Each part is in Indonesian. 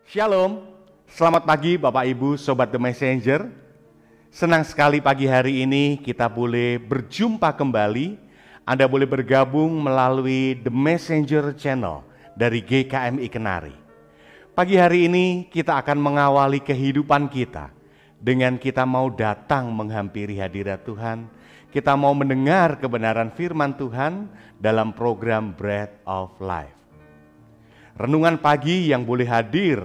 Shalom, selamat pagi Bapak Ibu Sobat The Messenger. Senang sekali pagi hari ini kita boleh berjumpa kembali. Anda boleh bergabung melalui The Messenger Channel dari GKMI Kenari. Pagi hari ini kita akan mengawali kehidupan kita dengan kita mau datang menghampiri hadirat Tuhan. Kita mau mendengar kebenaran firman Tuhan dalam program Bread of Life. Renungan pagi yang boleh hadir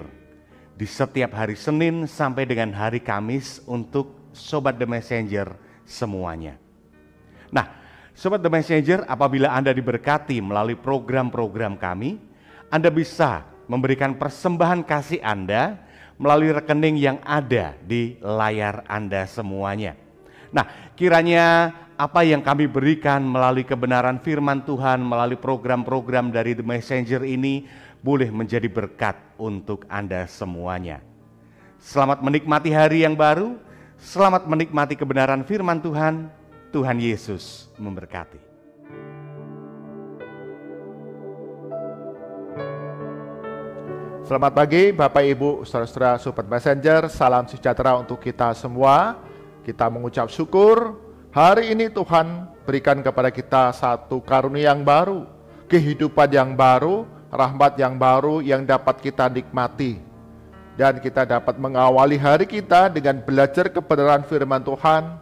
di setiap hari Senin sampai dengan hari Kamis untuk Sobat The Messenger semuanya. Nah, Sobat The Messenger, apabila Anda diberkati melalui program-program kami, Anda bisa memberikan persembahan kasih Anda melalui rekening yang ada di layar Anda semuanya. Nah, kiranya apa yang kami berikan melalui kebenaran firman Tuhan, melalui program-program dari The Messenger ini boleh menjadi berkat untuk Anda semuanya. Selamat menikmati hari yang baru, selamat menikmati kebenaran firman Tuhan. Tuhan Yesus memberkati. Selamat pagi Bapak Ibu, saudara-saudara Sobat Messenger, salam sejahtera untuk kita semua. Kita mengucap syukur, hari ini Tuhan berikan kepada kita satu karunia yang baru, kehidupan yang baru, rahmat yang baru yang dapat kita nikmati. Dan kita dapat mengawali hari kita dengan belajar kebenaran firman Tuhan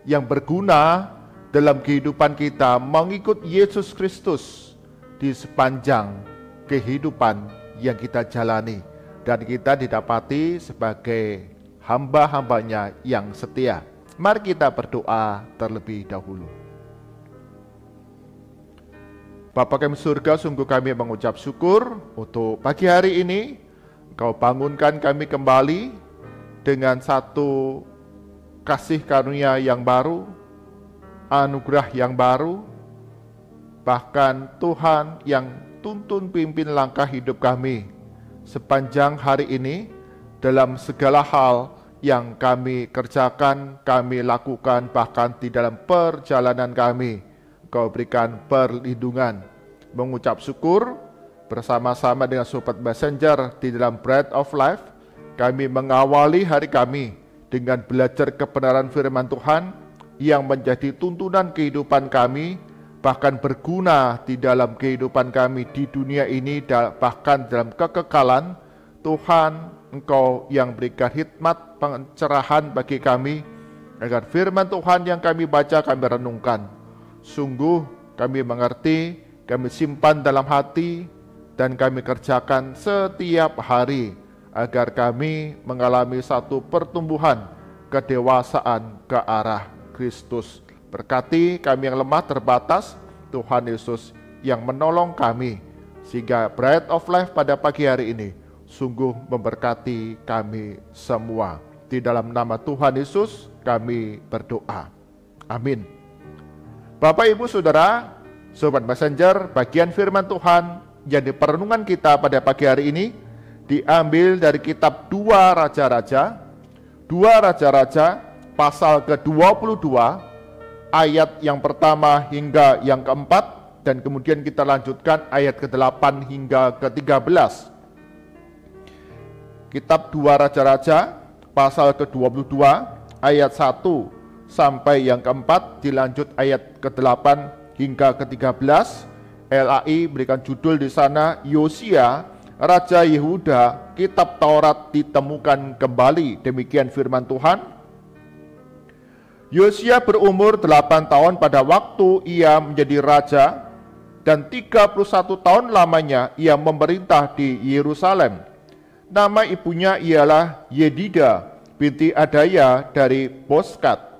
yang berguna dalam kehidupan kita mengikut Yesus Kristus di sepanjang kehidupan yang kita jalani. Dan kita didapati sebagai hamba-hambanya yang setia. Mari kita berdoa terlebih dahulu. Bapa kami surga, sungguh kami mengucap syukur untuk pagi hari ini. Engkau bangunkan kami kembali dengan satu kasih karunia yang baru, anugerah yang baru, bahkan Tuhan yang tuntun pimpin langkah hidup kami sepanjang hari ini dalam segala hal yang kami kerjakan, kami lakukan, bahkan di dalam perjalanan kami. Kau berikan perlindungan. Mengucap syukur bersama-sama dengan Sobat Messenger di dalam Bread of Life, kami mengawali hari kami dengan belajar kebenaran firman Tuhan yang menjadi tuntunan kehidupan kami, bahkan berguna di dalam kehidupan kami di dunia ini, bahkan dalam kekekalan. Tuhan, Engkau yang berikan hikmat pencerahan bagi kami, agar firman Tuhan yang kami baca, kami renungkan. Sungguh kami mengerti, kami simpan dalam hati, dan kami kerjakan setiap hari agar kami mengalami satu pertumbuhan kedewasaan ke arah Kristus. Berkati kami yang lemah terbatas, Tuhan Yesus yang menolong kami, sehingga Bread of Life pada pagi hari ini sungguh memberkati kami semua. Di dalam nama Tuhan Yesus kami berdoa. Amin. Bapak, Ibu, Saudara, Sobat Messenger, bagian firman Tuhan yang di perenungan kita pada pagi hari ini diambil dari kitab 2 Raja-Raja, pasal ke-22, ayat yang pertama hingga yang keempat, dan kemudian kita lanjutkan ayat ke-8 hingga ke-13. Kitab 2 Raja-Raja, pasal ke-22, ayat 1 sampai yang keempat, dilanjut ayat ke-8 hingga ke-13. LAI berikan judul di sana, Yosia, Raja Yehuda, Kitab Taurat ditemukan kembali. Demikian firman Tuhan. Yosia berumur 8 tahun pada waktu ia menjadi raja, dan 31 tahun lamanya ia memerintah di Yerusalem. Nama ibunya ialah Yedida binti Adaya dari Boskat.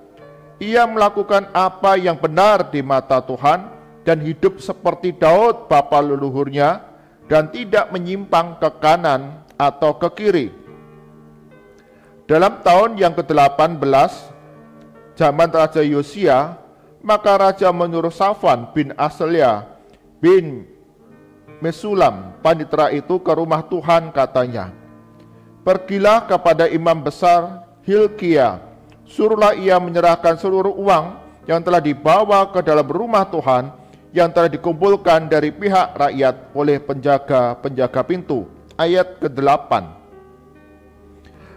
Ia melakukan apa yang benar di mata Tuhan dan hidup seperti Daud bapa leluhurnya, dan tidak menyimpang ke kanan atau ke kiri. Dalam tahun yang ke-18 zaman Raja Yosia, maka raja menyuruh Safan bin Aslia bin Mesulam panitera itu ke rumah Tuhan, katanya, "Pergilah kepada imam besar Hilkia, suruhlah ia menyerahkan seluruh uang yang telah dibawa ke dalam rumah Tuhan, yang telah dikumpulkan dari pihak rakyat oleh penjaga-penjaga pintu." Ayat ke-8.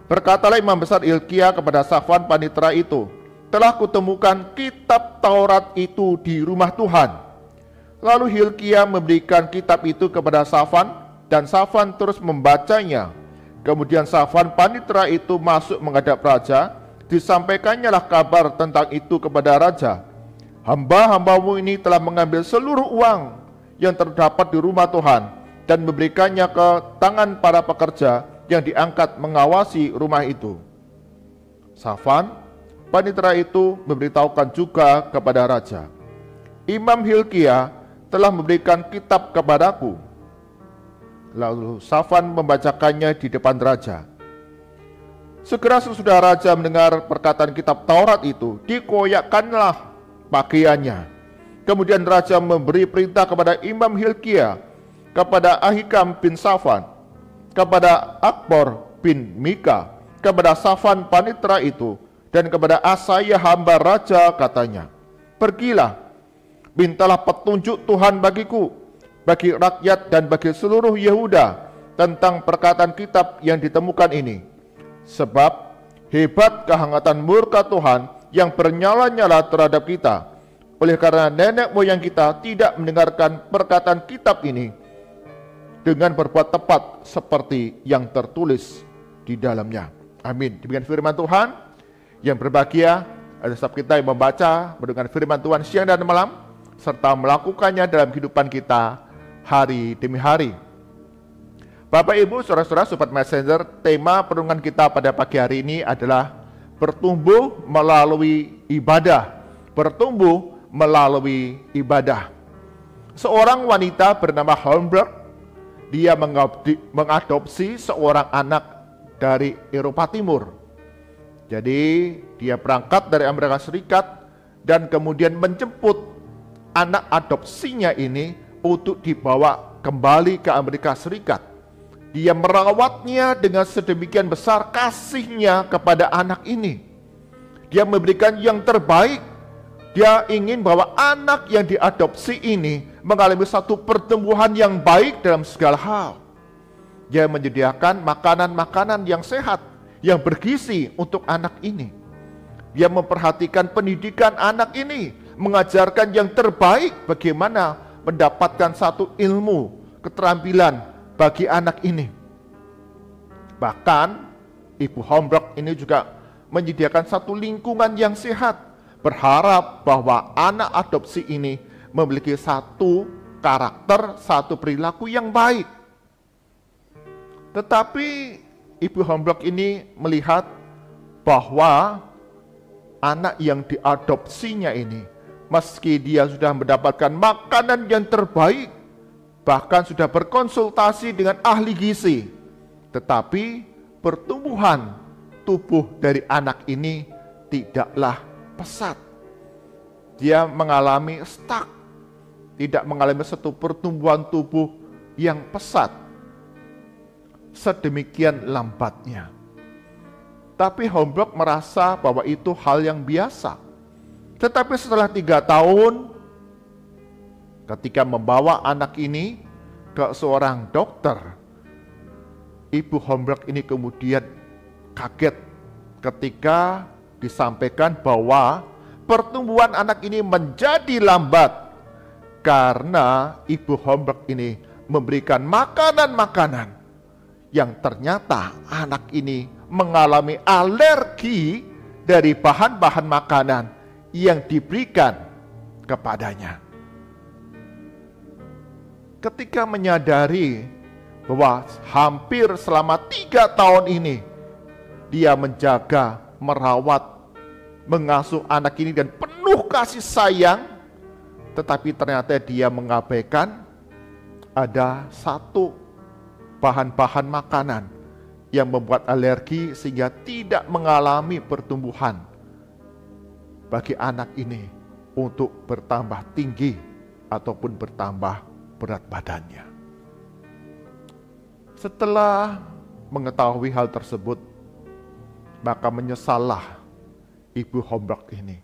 Berkatalah imam besar Hilkia kepada Safan panitera itu, telah kutemukan kitab Taurat itu di rumah Tuhan. Lalu Hilkia memberikan kitab itu kepada Safan, dan Safan terus membacanya. Kemudian Safan panitera itu masuk menghadap raja, disampaikannya lah kabar tentang itu kepada raja. Hamba-hambamu ini telah mengambil seluruh uang yang terdapat di rumah Tuhan dan memberikannya ke tangan para pekerja yang diangkat mengawasi rumah itu. Safan, panitera itu memberitahukan juga kepada raja, Imam Hilkia telah memberikan kitab kepadaku. Lalu Safan membacakannya di depan raja. Segera sesudah raja mendengar perkataan kitab Taurat itu, dikoyakkanlah pakaiannya. Kemudian raja memberi perintah kepada Imam Hilkia, kepada Ahikam bin Safan, kepada Akbor bin Mika, kepada Safan panitera itu, dan kepada Asaya hamba raja, katanya, pergilah, mintalah petunjuk Tuhan bagiku, bagi rakyat dan bagi seluruh Yehuda tentang perkataan kitab yang ditemukan ini. Sebab hebat kehangatan murka Tuhan yang bernyala-nyala terhadap kita, oleh karena nenek moyang kita tidak mendengarkan perkataan kitab ini dengan berbuat tepat seperti yang tertulis di dalamnya. Amin. Demikian firman Tuhan. Yang berbahagia adalah setiap kita yang membaca, mendengar firman Tuhan siang dan malam, serta melakukannya dalam kehidupan kita hari demi hari. Bapak, Ibu, saudara-saudara, Sobat Messenger, tema perenungan kita pada pagi hari ini adalah bertumbuh melalui ibadah. Bertumbuh melalui ibadah. Seorang wanita bernama Holmberg, dia mengadopsi seorang anak dari Eropa Timur. Jadi dia berangkat dari Amerika Serikat dan kemudian menjemput anak adopsinya ini untuk dibawa kembali ke Amerika Serikat. Dia merawatnya dengan sedemikian besar kasihnya kepada anak ini. Dia memberikan yang terbaik. Dia ingin bahwa anak yang diadopsi ini mengalami satu pertumbuhan yang baik dalam segala hal. Dia menyediakan makanan-makanan yang sehat, yang bergizi untuk anak ini. Dia memperhatikan pendidikan anak ini, mengajarkan yang terbaik bagaimana mendapatkan satu ilmu, keterampilan bagi anak ini. Bahkan Ibu Holmberg ini juga menyediakan satu lingkungan yang sehat, berharap bahwa anak adopsi ini memiliki satu karakter, satu perilaku yang baik. Tetapi Ibu Holmberg ini melihat bahwa anak yang diadopsinya ini, meski dia sudah mendapatkan makanan yang terbaik, bahkan sudah berkonsultasi dengan ahli gizi, tetapi pertumbuhan tubuh dari anak ini tidaklah pesat. Dia mengalami stuck, tidak mengalami satu pertumbuhan tubuh yang pesat. Sedemikian lambatnya. Tapi Holmberg merasa bahwa itu hal yang biasa. Tetapi setelah 3 tahun, ketika membawa anak ini ke seorang dokter, Ibu Holmberg ini kemudian kaget ketika disampaikan bahwa pertumbuhan anak ini menjadi lambat karena Ibu Holmberg ini memberikan makanan-makanan yang ternyata anak ini mengalami alergi dari bahan-bahan makanan yang diberikan kepadanya. Ketika menyadari bahwa hampir selama 3 tahun ini dia menjaga, merawat, mengasuh anak ini dan penuh kasih sayang, tetapi ternyata dia mengabaikan ada satu bahan-bahan makanan yang membuat alergi sehingga tidak mengalami pertumbuhan bagi anak ini untuk bertambah tinggi ataupun bertambah berat badannya. Setelah mengetahui hal tersebut, maka menyesallah Ibu Holmberg ini.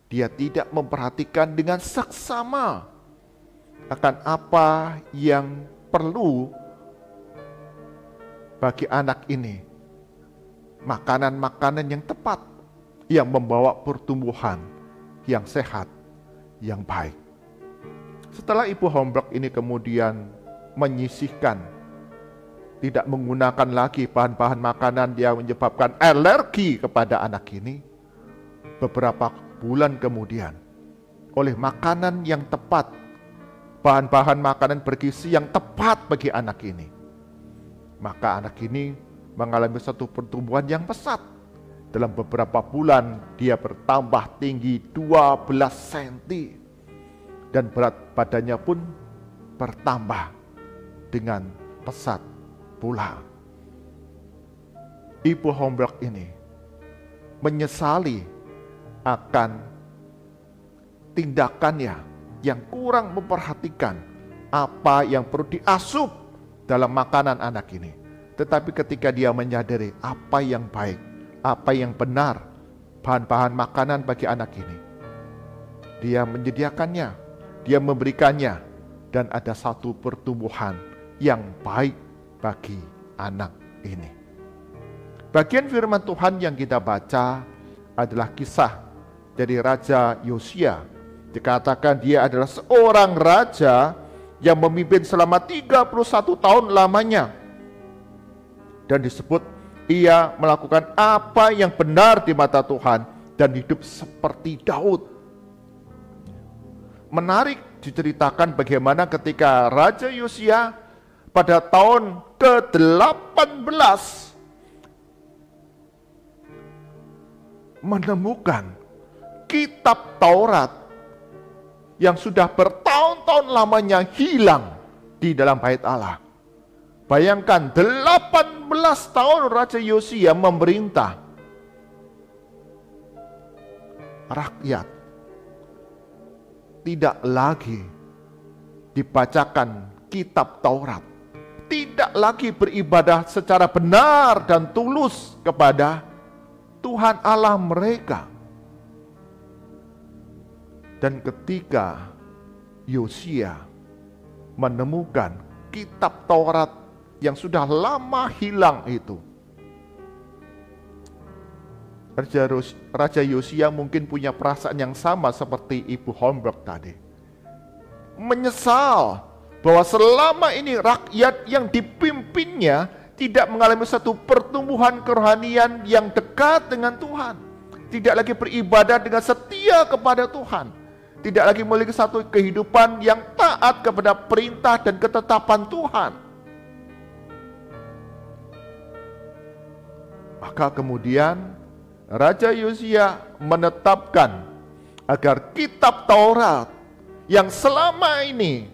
Dia tidak memperhatikan dengan seksama akan apa yang perlu bagi anak ini. makanan-makanan yang tepat, yang membawa pertumbuhan yang sehat, yang baik. Setelah Ibu Homburg ini kemudian menyisihkan, tidak menggunakan lagi bahan-bahan makanan yang menyebabkan alergi kepada anak ini, beberapa bulan kemudian, oleh makanan yang tepat, bahan-bahan makanan bergizi yang tepat bagi anak ini, maka anak ini mengalami satu pertumbuhan yang pesat. Dalam beberapa bulan dia bertambah tinggi 12 cm dan berat badannya pun bertambah dengan pesat pula. Ibu Homburg ini menyesali akan tindakannya yang kurang memperhatikan apa yang perlu diasup dalam makanan anak ini. Tetapi ketika dia menyadari apa yang baik, apa yang benar, bahan-bahan makanan bagi anak ini, dia menyediakannya, dia memberikannya, dan ada satu pertumbuhan yang baik bagi anak ini. Bagian firman Tuhan yang kita baca adalah kisah dari Raja Yosia. Dikatakan dia adalah seorang raja yang memimpin selama 31 tahun lamanya. Dan disebut ia melakukan apa yang benar di mata Tuhan dan hidup seperti Daud. Menarik diceritakan bagaimana ketika Raja Yosia pada tahun ke-18 menemukan kitab Taurat yang sudah bertahun-tahun lamanya hilang di dalam bait Allah. Bayangkan 18 tahun Raja Yosia memerintah. Rakyat tidak lagi dibacakan kitab Taurat. Tidak lagi beribadah secara benar dan tulus kepada Tuhan Allah mereka. Dan ketika Yosia menemukan kitab Taurat yang sudah lama hilang itu, Raja Yosia mungkin punya perasaan yang sama seperti Ibu Homburg tadi. Menyesal bahwa selama ini rakyat yang dipimpinnya tidak mengalami satu pertumbuhan kerohanian yang dekat dengan Tuhan. Tidak lagi beribadah dengan setia kepada Tuhan. Tidak lagi memiliki satu kehidupan yang taat kepada perintah dan ketetapan Tuhan. Maka kemudian Raja Yosia menetapkan agar kitab Taurat yang selama ini,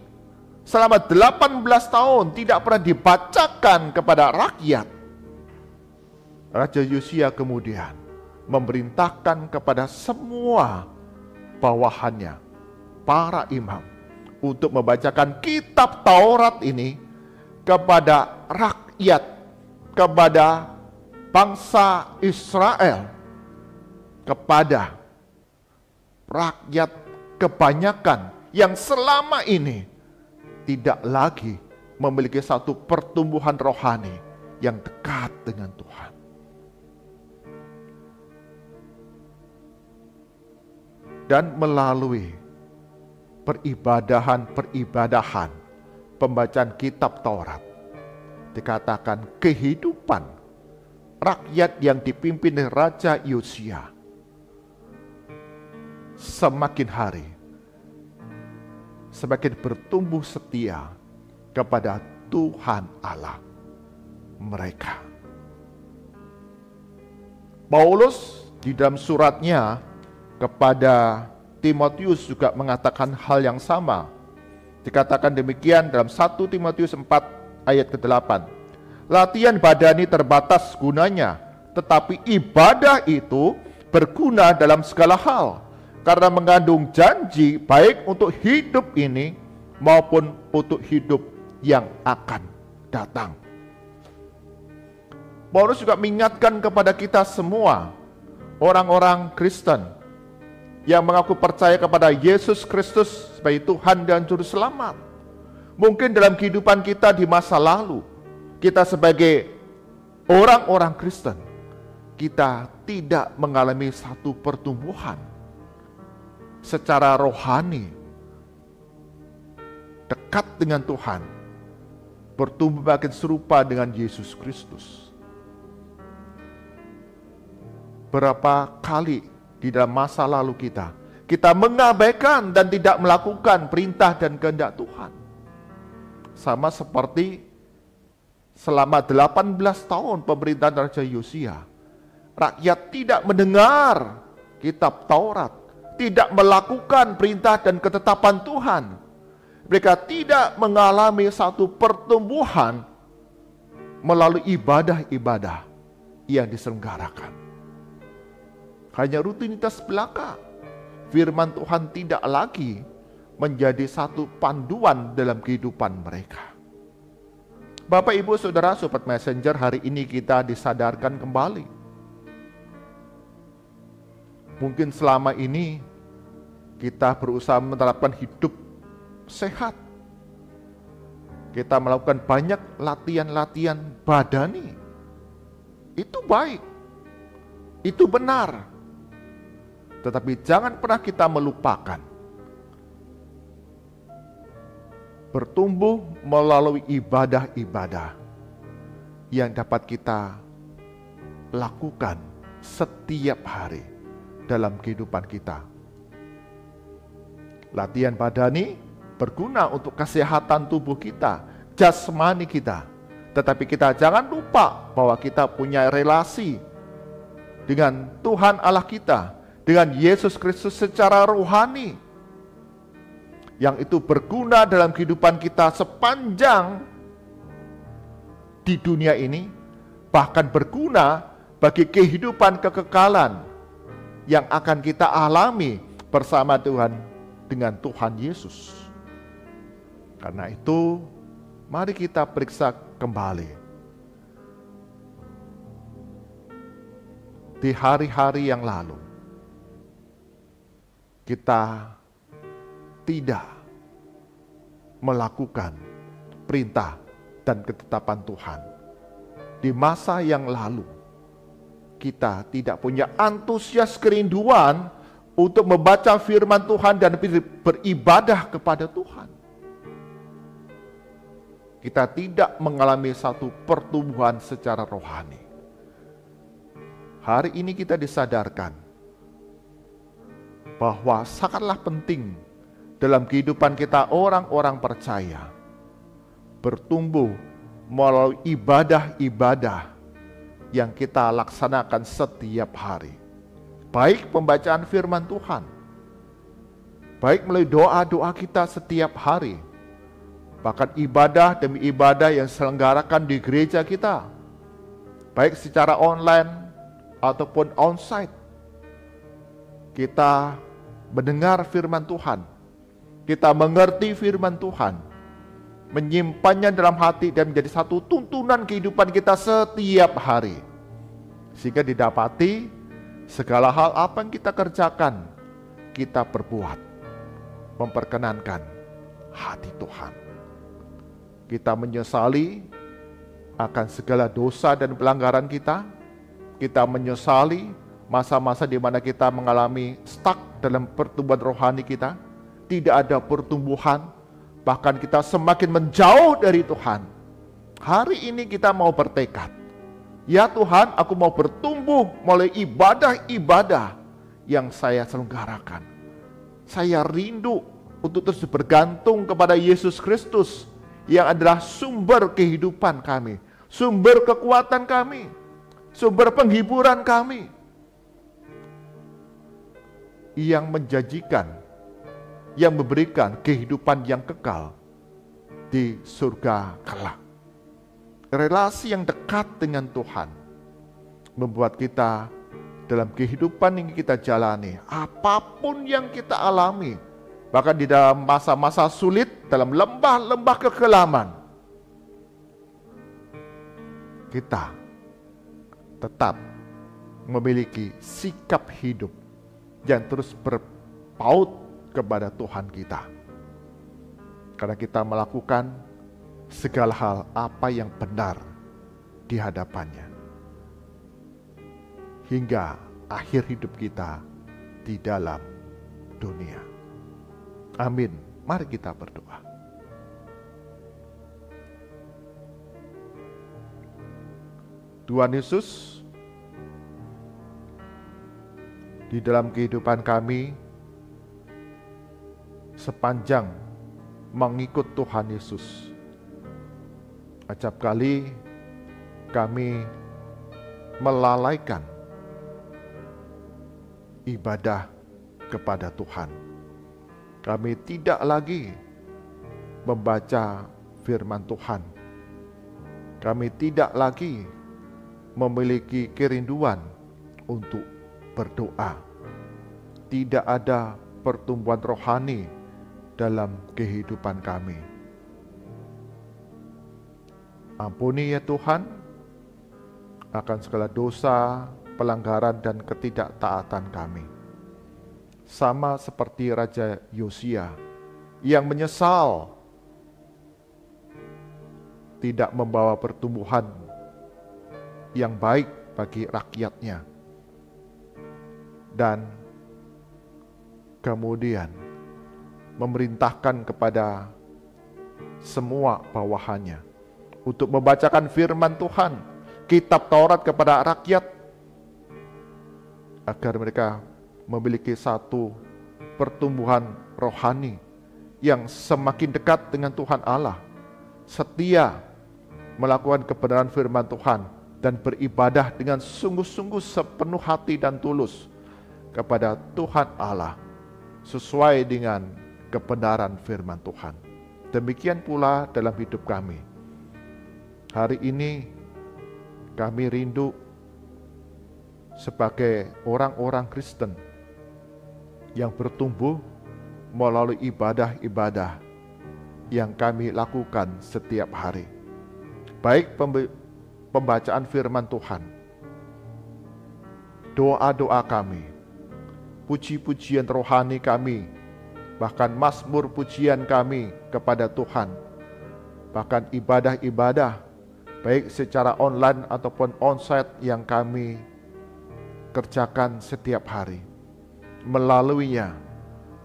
selama 18 tahun tidak pernah dibacakan kepada rakyat. Raja Yosia kemudian memerintahkan kepada semua bawahannya, para imam, untuk membacakan kitab Taurat ini kepada rakyat, kepada bangsa Israel, kepada rakyat kebanyakan yang selama ini tidak lagi memiliki satu pertumbuhan rohani yang dekat dengan Tuhan. Dan melalui peribadahan pembacaan kitab Taurat, dikatakan kehidupan rakyat yang dipimpin Raja Yosia semakin hari semakin bertumbuh setia kepada Tuhan Allah mereka. Paulus di dalam suratnya kepada Timotius juga mengatakan hal yang sama. Dikatakan demikian dalam 1 Timotius 4 ayat ke-8. Latihan badani terbatas gunanya, tetapi ibadah itu berguna dalam segala hal, karena mengandung janji baik untuk hidup ini maupun untuk hidup yang akan datang. Paulus juga mengingatkan kepada kita semua, orang-orang Kristen yang mengaku percaya kepada Yesus Kristus sebagai Tuhan dan Juru Selamat. Mungkin dalam kehidupan kita di masa lalu, kita sebagai orang-orang Kristen, kita tidak mengalami satu pertumbuhan secara rohani, dekat dengan Tuhan, bertumbuh makin serupa dengan Yesus Kristus. Berapa kali di dalam masa lalu kita mengabaikan dan tidak melakukan perintah dan kehendak Tuhan. Sama seperti selama 18 tahun pemerintahan Raja Yosia, rakyat tidak mendengar kitab Taurat, tidak melakukan perintah dan ketetapan Tuhan. Mereka tidak mengalami satu pertumbuhan melalui ibadah-ibadah yang diselenggarakan. Hanya rutinitas belaka. Firman Tuhan tidak lagi menjadi satu panduan dalam kehidupan mereka. Bapak, Ibu, Saudara, Sobat Messenger, hari ini kita disadarkan kembali. Mungkin selama ini kita berusaha menerapkan hidup sehat. Kita melakukan banyak latihan-latihan badani. Itu baik. Itu benar. Tetapi jangan pernah kita melupakan bertumbuh melalui ibadah-ibadah yang dapat kita lakukan setiap hari dalam kehidupan kita. Latihan badani berguna untuk kesehatan tubuh kita, jasmani kita. Tetapi kita jangan lupa bahwa kita punya relasi dengan Tuhan Allah kita, dengan Yesus Kristus secara rohani, yang itu berguna dalam kehidupan kita sepanjang di dunia ini, bahkan berguna bagi kehidupan kekekalan yang akan kita alami bersama Tuhan dengan Tuhan Yesus. Karena itu, mari kita periksa kembali di hari-hari yang lalu. Kita tidak melakukan perintah dan ketetapan Tuhan. Di masa yang lalu, kita tidak punya antusias kerinduan untuk membaca firman Tuhan dan beribadah kepada Tuhan. Kita tidak mengalami satu pertumbuhan secara rohani. Hari ini kita disadarkan bahwa sangatlah penting dalam kehidupan kita orang-orang percaya bertumbuh melalui ibadah-ibadah yang kita laksanakan setiap hari. Baik pembacaan firman Tuhan, baik melalui doa-doa kita setiap hari, bahkan ibadah demi ibadah yang diselenggarakan di gereja kita, baik secara online ataupun onsite. Kita mendengar firman Tuhan, kita mengerti firman Tuhan, menyimpannya dalam hati dan menjadi satu tuntunan kehidupan kita setiap hari, sehingga didapati segala hal apa yang kita kerjakan, kita perbuat memperkenankan hati Tuhan. Kita menyesali akan segala dosa dan pelanggaran kita. Kita menyesali masa-masa di mana kita mengalami stuck dalam pertumbuhan rohani kita. Tidak ada pertumbuhan, bahkan kita semakin menjauh dari Tuhan. Hari ini kita mau bertekad, ya Tuhan, aku mau bertumbuh melalui ibadah-ibadah yang saya selenggarakan. Saya rindu untuk terus bergantung kepada Yesus Kristus yang adalah sumber kehidupan kami, sumber kekuatan kami, sumber penghiburan kami, yang menjanjikan, yang memberikan kehidupan yang kekal di surga kelak. Relasi yang dekat dengan Tuhan membuat kita dalam kehidupan yang kita jalani, apapun yang kita alami, bahkan di dalam masa-masa sulit, dalam lembah-lembah kekelaman, kita tetap memiliki sikap hidup yang terus berpaut kepada Tuhan kita. Karena kita melakukan segala hal apa yang benar di hadapannya. hingga akhir hidup kita di dalam dunia. Amin. Mari kita berdoa. Tuhan Yesus, di dalam kehidupan kami, sepanjang mengikut Tuhan Yesus, acap kali kami melalaikan ibadah kepada Tuhan. Kami tidak lagi membaca firman Tuhan. Kami tidak lagi memiliki kerinduan untuk berdoa. Tidak ada pertumbuhan rohani dalam kehidupan kami. Ampuni ya Tuhan akan segala dosa, pelanggaran dan ketidaktaatan kami. Sama seperti Raja Yosia yang menyesal tidak membawa pertumbuhan yang baik bagi rakyatnya, dan kemudian memerintahkan kepada semua bawahannya untuk membacakan firman Tuhan, kitab Taurat kepada rakyat, agar mereka memiliki satu pertumbuhan rohani yang semakin dekat dengan Tuhan Allah, setia melakukan kebenaran firman Tuhan dan beribadah dengan sungguh-sungguh sepenuh hati dan tulus kepada Tuhan Allah sesuai dengan kebenaran firman Tuhan. Demikian pula dalam hidup kami. Hari ini kami rindu sebagai orang-orang Kristen yang bertumbuh melalui ibadah-ibadah yang kami lakukan setiap hari. Baik pembacaan firman Tuhan, doa-doa kami, puji-pujian rohani kami, bahkan mazmur pujian kami kepada Tuhan, bahkan ibadah-ibadah baik secara online ataupun onsite yang kami kerjakan setiap hari. Melaluinya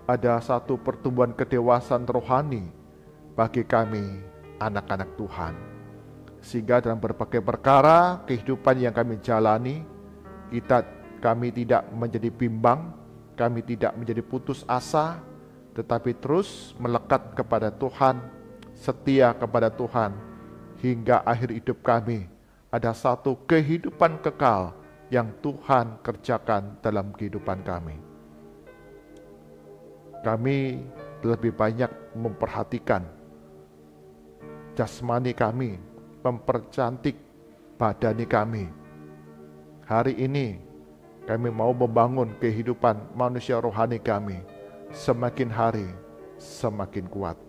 ada satu pertumbuhan kedewasaan rohani bagi kami anak-anak Tuhan, sehingga dalam berbagai perkara kehidupan yang kami jalani, kami tidak menjadi bimbang, kami tidak menjadi putus asa, tetapi terus melekat kepada Tuhan, setia kepada Tuhan, hingga akhir hidup kami ada satu kehidupan kekal yang Tuhan kerjakan dalam kehidupan kami. Kami lebih banyak memperhatikan jasmani kami, mempercantik badani kami. Hari ini kami mau membangun kehidupan manusia rohani kami semakin hari semakin kuat.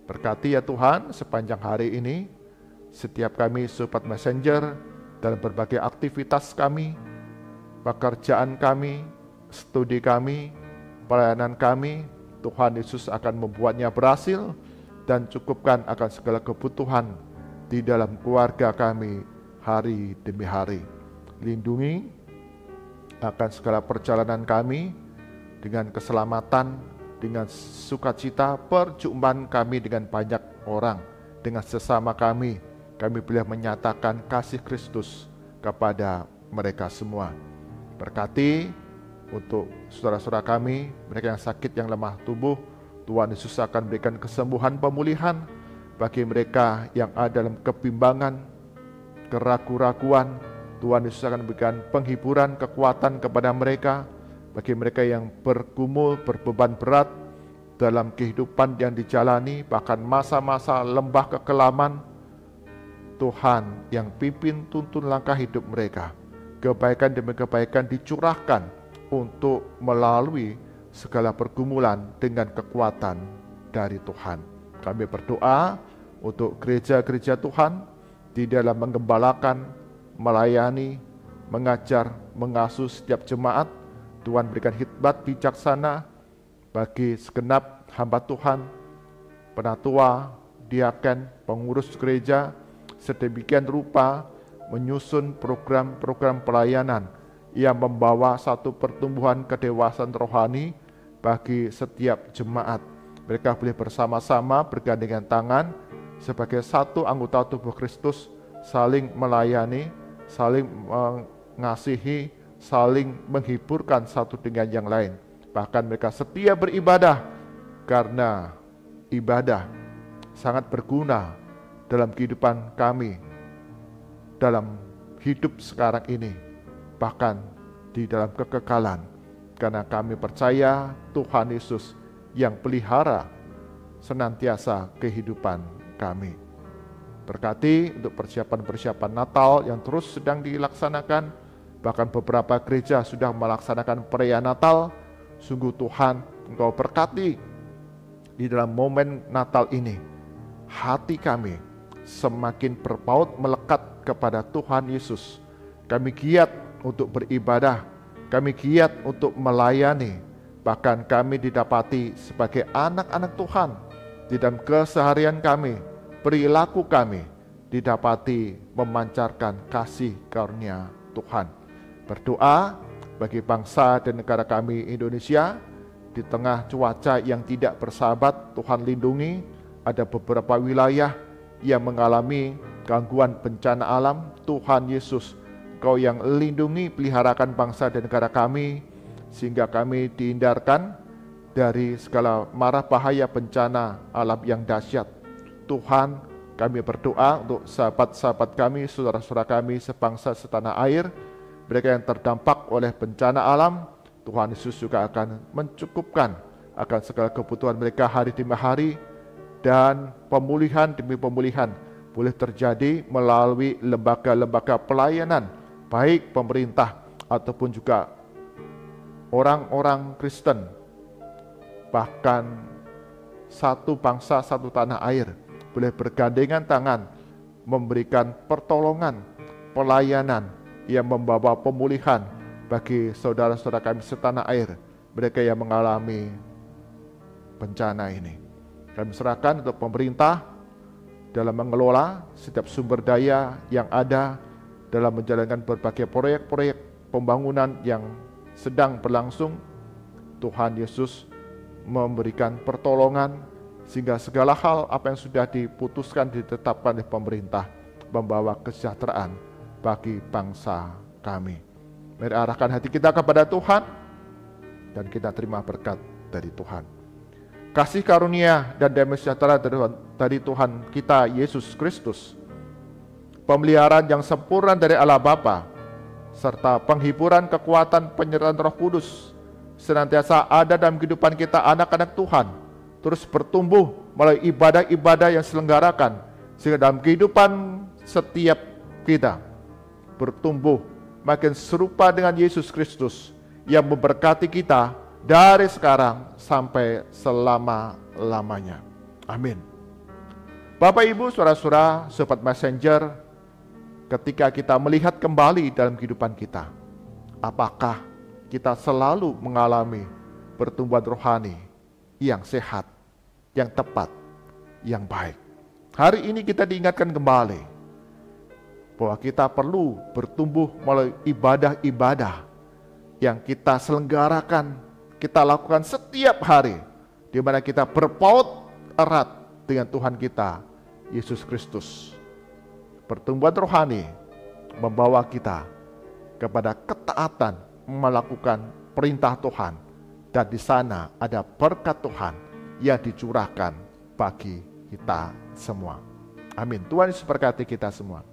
Berkati ya Tuhan sepanjang hari ini, setiap kami Sobat Messenger dalam berbagai aktivitas kami, pekerjaan kami, studi kami, pelayanan kami. Tuhan Yesus akan membuatnya berhasil dan cukupkan akan segala kebutuhan di dalam keluarga kami hari demi hari. Lindungi akan segala perjalanan kami dengan keselamatan, dengan sukacita, perjumpaan kami dengan banyak orang, dengan sesama kami boleh menyatakan kasih Kristus kepada mereka semua. Berkati untuk saudara-saudara kami, mereka yang sakit, yang lemah tubuh, Tuhan Yesus akan berikan kesembuhan, pemulihan. Bagi mereka yang ada dalam kebimbangan, keraguan-raguan, Tuhan Yesus akan berikan penghiburan, kekuatan kepada mereka. Bagi mereka yang bergumul, berbeban berat dalam kehidupan yang dijalani, bahkan masa-masa lembah kekelaman, Tuhan yang pimpin tuntun langkah hidup mereka. Kebaikan demi kebaikan dicurahkan untuk melalui segala pergumulan dengan kekuatan dari Tuhan. Kami berdoa untuk gereja-gereja Tuhan di dalam menggembalakan, melayani, mengajar, mengasuh setiap jemaat. Tuhan berikan hikmat bijaksana bagi segenap hamba Tuhan, penatua, diaken, pengurus gereja, sedemikian rupa menyusun program-program pelayanan yang membawa satu pertumbuhan kedewasaan rohani bagi setiap jemaat. Mereka boleh bersama-sama bergandengan tangan sebagai satu anggota tubuh Kristus, saling melayani, saling mengasihi, saling menghiburkan satu dengan yang lain. Bahkan mereka setia beribadah karena ibadah sangat berguna dalam kehidupan kami, dalam hidup sekarang ini, bahkan di dalam kekekalan. Karena kami percaya Tuhan Yesus yang pelihara senantiasa kehidupan kami. Berkati untuk persiapan-persiapan Natal yang terus sedang dilaksanakan, bahkan beberapa gereja sudah melaksanakan perayaan Natal. Sungguh Tuhan, Engkau berkati di dalam momen Natal ini. Hati kami semakin berpaut melekat kepada Tuhan Yesus. Kami giat untuk beribadah, kami giat untuk melayani, bahkan kami didapati sebagai anak-anak Tuhan. Di dalam keseharian kami, perilaku kami didapati memancarkan kasih karunia Tuhan. Berdoa bagi bangsa dan negara kami Indonesia, di tengah cuaca yang tidak bersahabat, Tuhan lindungi. Ada beberapa wilayah yang mengalami gangguan bencana alam. Tuhan Yesus, Engkau yang lindungi, peliharakan bangsa dan negara kami, sehingga kami dihindarkan dari segala mara bahaya bencana alam yang dahsyat. Tuhan, kami berdoa untuk sahabat-sahabat kami, saudara-saudara kami sebangsa setanah air, mereka yang terdampak oleh bencana alam. Tuhan Yesus juga akan mencukupkan akan segala kebutuhan mereka hari demi hari, dan pemulihan demi pemulihan boleh terjadi melalui lembaga-lembaga pelayanan, baik pemerintah ataupun juga orang-orang Kristen, bahkan satu bangsa, satu tanah air boleh bergandengan tangan memberikan pertolongan, pelayanan yang membawa pemulihan bagi saudara-saudara kami setanah air, mereka yang mengalami bencana ini. Kami serahkan untuk pemerintah dalam mengelola setiap sumber daya yang ada, dalam menjalankan berbagai proyek-proyek pembangunan yang sedang berlangsung. Tuhan Yesus memberikan pertolongan sehingga segala hal apa yang sudah diputuskan, ditetapkan oleh pemerintah membawa kesejahteraan bagi bangsa kami. Mari arahkan hati kita kepada Tuhan dan kita terima berkat dari Tuhan. Kasih karunia dan damai sejahtera dari Tuhan kita Yesus Kristus, pemeliharaan yang sempurna dari Allah Bapa, serta penghiburan, kekuatan, penyertaan Roh Kudus senantiasa ada dalam kehidupan kita anak-anak Tuhan, terus bertumbuh melalui ibadah-ibadah yang diselenggarakan, sehingga dalam kehidupan setiap kita bertumbuh makin serupa dengan Yesus Kristus yang memberkati kita dari sekarang sampai selama-lamanya. Amin. Bapak, Ibu, saudara-saudara, sobat messenger, ketika kita melihat kembali dalam kehidupan kita, apakah kita selalu mengalami pertumbuhan rohani yang sehat, yang tepat, yang baik? Hari ini kita diingatkan kembali bahwa kita perlu bertumbuh melalui ibadah-ibadah yang kita selenggarakan, kita lakukan setiap hari, di mana kita berpaut erat dengan Tuhan kita, Yesus Kristus. Pertumbuhan rohani membawa kita kepada ketaatan melakukan perintah Tuhan, dan di sana ada berkat Tuhan yang dicurahkan bagi kita semua. Amin. Tuhan Yesus berkati kita semua.